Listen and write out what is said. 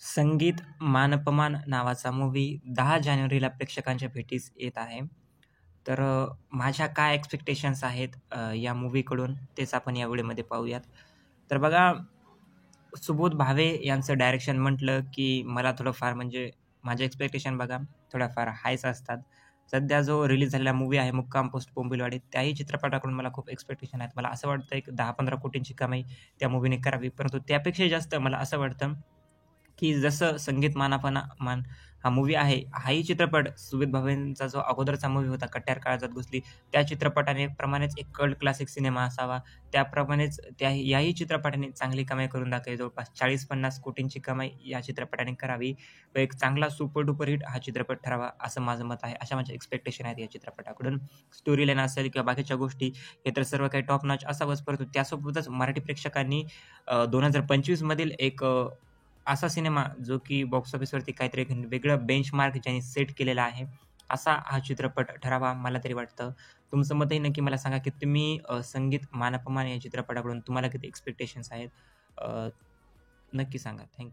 संगीत मान-अपमान नावाचा मूव्ही 10 जानेवारीला प्रेक्षकांच्या भेटीस येत आहे. तर माझ्या काय एक्स्पेक्टेशन्स आहेत या मूव्हीकडून तेच आपण या व्हिडिओमध्ये पाहूयात. तर बघा, सुबोध भावे यांचं डायरेक्शन म्हटलं, की मला थोडंफार म्हणजे माझे एक्स्पेक्टेशन बघा थोड्याफार हायच असतात. सध्या जो रिलीज झालेला मूव्ही आहे मुक्काम पोस्ट बोंबिलवाडी, त्याही चित्रपटाकडून मला खूप एक्स्पेक्टेशन आहेत. मला असं वाटतं एक 10-15 कोटींची कमाई त्या मूव्हीने करावी. परंतु त्यापेक्षाही जास्त मला असं वाटतं की जसं संगीत मान हा मूव्ही आहे, हाही चित्रपट सुमित भावेंचा जो अगोदरचा मूव्ही होता कट्यार काळजात घुसली, त्या चित्रपटाने प्रमाणेच एक कल्ट क्लासिक सिनेमा असावा. त्याप्रमाणेच याही चित्रपटाने चांगली कमाई करून दाखवली. जवळपास 40-50 कोटींची कमाई या चित्रपटाने करावी व एक चांगला सुपर डुपर हिट हा चित्रपट ठरावा, असं माझं मत आहे. अशा माझ्या एक्स्पेक्टेशन आहेत या चित्रपटाकडून. स्टोरी लाईन असेल किंवा बाकीच्या गोष्टी हे तर सर्व काही टॉप नॉच असावंच, परंतु त्यासोबतच मराठी प्रेक्षकांनी 2025 मधील एक असा सिनेमा जो की बॉक्स ऑफिसवरती काहीतरी एक वेगळं बेंचमार्क ज्यांनी सेट केलेला आहे, असा हा चित्रपट ठरावा मला तरी वाटतं. तुमचं मतही नक्की मला सांगा, की तुम्ही संगीत मान-अपमान या चित्रपटाकडून तुम्हाला किती एक्स्पेक्टेशन्स आहेत? नक्की सांगा. थँक